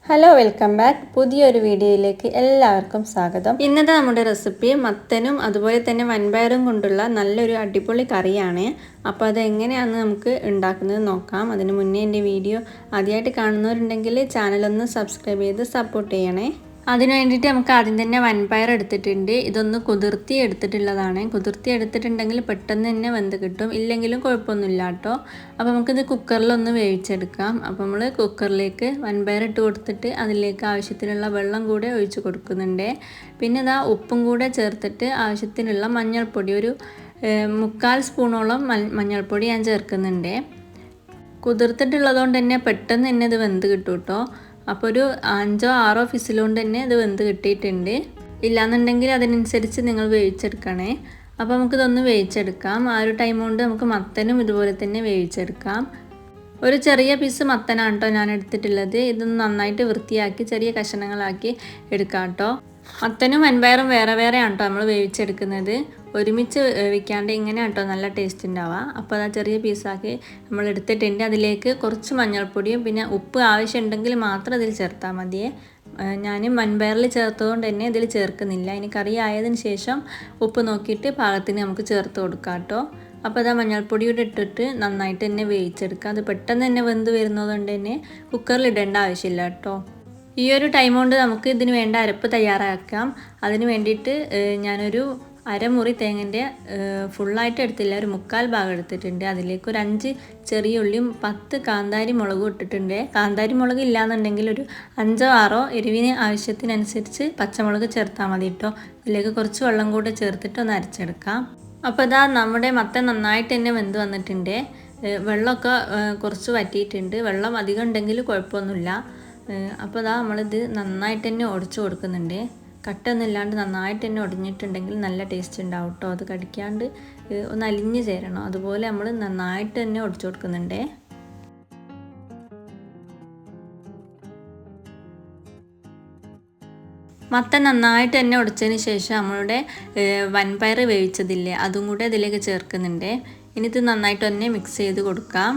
Hello welcome back. പുതിയൊരു വീഡിയോയിലേക്ക് എല്ലാവർക്കും സ്വാഗതം. ഇന്നത്തെ നമ്മുടെ റെസിപ്പി മത്തനും അതുപോലെ തന്നെ വൻപയറും കൊണ്ടുള്ള നല്ലൊരു അടിപൊളി കറിയാണ്. അപ്പോൾ അതെങ്ങനെയാണെന്ന് നമുക്ക് ഉണ്ടാക്കുന്നത് നോക്കാം. അതിന് മുന്നേ എൻ്റെ വീഡിയോ ആദ്യമായിട്ട് കാണുന്നവരുണ്ടെങ്കിൽ ചാനലൊന്ന് സബ്സ്ക്രൈബ് ചെയ്ത് സപ്പോർട്ട് ചെയ്യണേ. അതിന് വേണ്ടിയിട്ട് നമുക്ക് ആദ്യം തന്നെ വൻപയർ എടുത്തിട്ടുണ്ട്. ഇതൊന്ന് കുതിർത്തി എടുത്തിട്ടുള്ളതാണ്. കുതിർത്തി എടുത്തിട്ടുണ്ടെങ്കിൽ പെട്ടെന്ന് തന്നെ വെന്ത് കിട്ടും, ഇല്ലെങ്കിലും കുഴപ്പമൊന്നുമില്ല കേട്ടോ. അപ്പോൾ നമുക്കിത് കുക്കറിലൊന്ന് വേവിച്ചെടുക്കാം. അപ്പോൾ നമ്മൾ കുക്കറിലേക്ക് വൻപയർ ഇട്ട് കൊടുത്തിട്ട് അതിലേക്ക് ആവശ്യത്തിനുള്ള വെള്ളം കൂടെ ഒഴിച്ച് കൊടുക്കുന്നുണ്ട്. പിന്നെ ഇതാ ഉപ്പും കൂടെ ചേർത്തിട്ട് ആവശ്യത്തിനുള്ള മഞ്ഞൾപ്പൊടി ഒരു 3/4 സ്പൂണോളം മഞ്ഞൾപ്പൊടി ഞാൻ ചേർക്കുന്നുണ്ട്. കുതിർത്തിട്ടുള്ളതുകൊണ്ട് തന്നെ പെട്ടെന്ന് തന്നെ ഇത് വെന്ത് കിട്ടും കേട്ടോ. അപ്പോൾ ഒരു 5-6 ഫിസിലുകൊണ്ട് തന്നെ ഇത് വെന്ത് കിട്ടിയിട്ടുണ്ട്. ഇല്ലാന്നുണ്ടെങ്കിൽ അതിനനുസരിച്ച് നിങ്ങൾ വേവിച്ചെടുക്കണേ. അപ്പോൾ നമുക്കിതൊന്ന് വേവിച്ചെടുക്കാം. ആ ഒരു ടൈം കൊണ്ട് നമുക്ക് മത്തനും ഇതുപോലെ തന്നെ വേവിച്ചെടുക്കാം. ഒരു ചെറിയ പീസ് മത്തനാണ് കേട്ടോ ഞാൻ എടുത്തിട്ടുള്ളത്. ഇതൊന്ന് നന്നായിട്ട് വൃത്തിയാക്കി ചെറിയ കഷ്ണങ്ങളാക്കി എടുക്കാം കേട്ടോ. മത്തനും വൻപയറും വേറെ വേറെയാണ് കേട്ടോ നമ്മൾ വേവിച്ചെടുക്കുന്നത്. ഒരുമിച്ച് വേവിക്കാണ്ട് ഇങ്ങനെ കേട്ടോ നല്ല ടേസ്റ്റ് ഉണ്ടാവുക. അപ്പോൾ അത് ചെറിയ പീസാക്കി നമ്മൾ എടുത്തിട്ടുണ്ട്. അതിലേക്ക് കുറച്ച് മഞ്ഞൾപ്പൊടിയും പിന്നെ ഉപ്പ് ആവശ്യമുണ്ടെങ്കിൽ മാത്രം ഇതിൽ ചേർത്താൽ മതിയേ. ഞാൻ വൻപയറിൽ ചേർത്തതുകൊണ്ട് തന്നെ ഇതിൽ ചേർക്കുന്നില്ല. ഇനി കറി ആയതിനു ശേഷം ഉപ്പ് നോക്കിയിട്ട് പാകത്തിന് നമുക്ക് ചേർത്ത് കൊടുക്കാം കേട്ടോ. അപ്പോൾ അത് മഞ്ഞൾപ്പൊടിയോടെ ഇട്ടിട്ട് നന്നായിട്ട് തന്നെ വേവിച്ചെടുക്കുക. അത് പെട്ടെന്ന് തന്നെ വെന്ത് വരുന്നതുകൊണ്ട് തന്നെ കുക്കറിൽ ഇടേണ്ട ആവശ്യമില്ല കേട്ടോ. ഈ ഒരു ടൈം കൊണ്ട് നമുക്ക് ഇതിന് വേണ്ട അരപ്പ് തയ്യാറാക്കാം. അതിന് വേണ്ടിയിട്ട് ഞാനൊരു അരമുറി തേങ്ങൻ്റെ ഫുള്ളായിട്ട് എടുത്തില്ല, ഒരു 3/4 ഭാഗം എടുത്തിട്ടുണ്ട്. അതിലേക്ക് ഒരു 5 ചെറിയ ഉള്ളിയും 10 കാന്താരി മുളകും ഇട്ടിട്ടുണ്ട്. കാന്താരി മുളക് ഇല്ലയെന്നുണ്ടെങ്കിൽ ഒരു 5-6 എരിവിന് ആവശ്യത്തിനനുസരിച്ച് പച്ചമുളക് ചേർത്താൽ മതി കേട്ടോ. ഇതിലേക്ക് കുറച്ച് വെള്ളം കൂടെ ചേർത്തിട്ട് ഒന്ന് അരച്ചെടുക്കാം. അപ്പോൾ ഇതാ നമ്മുടെ മത്തൻ നന്നായിട്ട് തന്നെ വെന്ത് വന്നിട്ടുണ്ട്. വെള്ളമൊക്കെ കുറച്ച് വറ്റിയിട്ടുണ്ട്. വെള്ളം അധികം ഉണ്ടെങ്കിൽ കുഴപ്പമൊന്നുമില്ല. അപ്പോൾ ഇതാ നമ്മളിത് നന്നായിട്ട് തന്നെ ഉടച്ചു കൊടുക്കുന്നുണ്ട്. കട്ടൊന്നും ഇല്ലാണ്ട് നന്നായിട്ട് തന്നെ ഉടഞ്ഞിട്ടുണ്ടെങ്കിൽ നല്ല ടേസ്റ്റ് ഉണ്ടാവും കേട്ടോ. അത് കടിക്കാണ്ട് ഒന്ന് അലിഞ്ഞ് ചേരണം. അതുപോലെ നമ്മൾ നന്നായിട്ട് തന്നെ ഉടച്ചു കൊടുക്കുന്നുണ്ട്. മത്തൻ നന്നായിട്ട് തന്നെ ഉടച്ചതിന് ശേഷം നമ്മളുടെ വൻപയർ വേവിച്ചതില്ലേ അതും കൂടെ ഇതിലേക്ക് ചേർക്കുന്നുണ്ട്. ഇനി ഇത് നന്നായിട്ട് തന്നെ മിക്സ് ചെയ്ത് കൊടുക്കാം.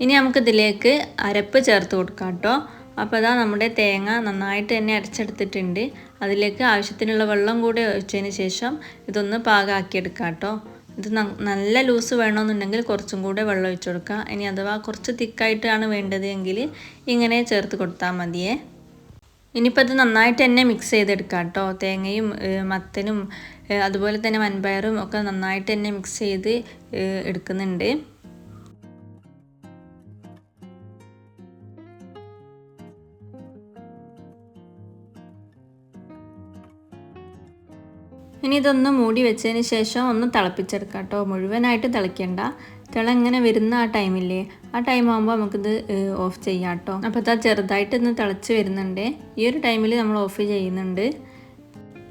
ഇനി നമുക്കിതിലേക്ക് അരപ്പ് ചേർത്ത് കൊടുക്കാം കേട്ടോ. അപ്പോൾ അതാ നമ്മുടെ തേങ്ങ നന്നായിട്ട് തന്നെ അരച്ചെടുത്തിട്ടുണ്ട്. അതിലേക്ക് ആവശ്യത്തിനുള്ള വെള്ളം കൂടി ഒഴിച്ചതിന് ശേഷം ഇതൊന്ന് പാകമാക്കിയെടുക്കാം കേട്ടോ. ഇത് നല്ല ലൂസ് വേണമെന്നുണ്ടെങ്കിൽ കുറച്ചും കൂടെ വെള്ളം ഒഴിച്ചു കൊടുക്കുക. ഇനി അഥവാ കുറച്ച് തിക്കായിട്ടാണ് വേണ്ടത് എങ്കിൽ ഇങ്ങനെ ചേർത്ത് കൊടുത്താൽ മതിയേ. ഇനിയിപ്പോൾ ഇത് നന്നായിട്ട് തന്നെ മിക്സ് ചെയ്തെടുക്കാം കേട്ടോ. തേങ്ങയും മത്തനും അതുപോലെ തന്നെ വൻപയറും ഒക്കെ നന്നായിട്ട് തന്നെ മിക്സ് ചെയ്ത് എടുക്കുന്നുണ്ട്. ഇനി ഇതൊന്ന് മൂടി വെച്ചതിന് ശേഷം ഒന്ന് തിളപ്പിച്ചെടുക്കാം കേട്ടോ. മുഴുവനായിട്ട് തിളയ്ക്കേണ്ട. ഇങ്ങനെ വരുന്ന ആ ടൈമില്ലേ, ആ ടൈം ആകുമ്പോൾ നമുക്കിത് ഓഫ് ചെയ്യാം കേട്ടോ. അപ്പോൾ അത് ചെറുതായിട്ട് ഒന്ന് തിളച്ച് വരുന്നുണ്ട്. ഈ ഒരു ടൈമിൽ നമ്മൾ ഓഫ് ചെയ്യുന്നുണ്ട്.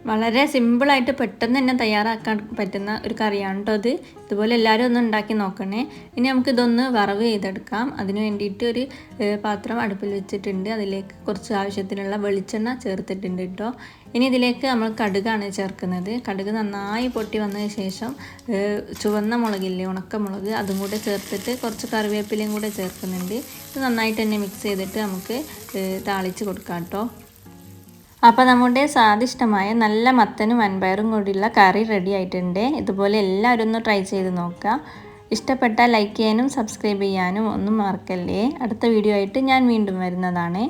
വളരെ സിമ്പിളായിട്ട് പെട്ടെന്ന് തന്നെ തയ്യാറാക്കാൻ പറ്റുന്ന ഒരു കറിയാണ് കേട്ടോ ഇത്. ഇതുപോലെ എല്ലാവരും ഒന്ന് ഉണ്ടാക്കി നോക്കണേ. ഇനി നമുക്കിതൊന്ന് വറവ് ചെയ്തെടുക്കാം. അതിന് വേണ്ടിയിട്ട് ഒരു പാത്രം അടുപ്പിൽ വെച്ചിട്ടുണ്ട്. അതിലേക്ക് കുറച്ച് ആവശ്യത്തിനുള്ള വെളിച്ചെണ്ണ ചേർത്തിട്ടുണ്ട് കേട്ടോ. ഇനി ഇതിലേക്ക് നമ്മൾ കടുകാണ് ചേർക്കുന്നത്. കടുക് നന്നായി പൊട്ടി വന്നതിന് ശേഷം ചുവന്ന മുളകില്ലേ, ഉണക്കമുളക്, അതും കൂടെ ചേർത്തിട്ട് കുറച്ച് കറിവേപ്പിലയും കൂടെ ചേർക്കുന്നുണ്ട്. ഇത് നന്നായിട്ട് തന്നെ മിക്സ് ചെയ്തിട്ട് നമുക്ക് താളിച്ച് കൊടുക്കാം കേട്ടോ. അപ്പോൾ നമ്മുടെ സ്വാദിഷ്ടമായ നല്ല മത്തനും വൻപയറും കൂടിയുള്ള കറി റെഡി ആയിട്ടുണ്ട്. ഇതുപോലെ എല്ലാവരും ഒന്ന് ട്രൈ ചെയ്ത് നോക്കുക. ഇഷ്ടപ്പെട്ടാൽ ലൈക്ക് ചെയ്യാനും സബ്സ്ക്രൈബ് ചെയ്യാനും ഒന്നും മറക്കല്ലേ. അടുത്ത വീഡിയോ ആയിട്ട് ഞാൻ വീണ്ടും വരുന്നതാണ്.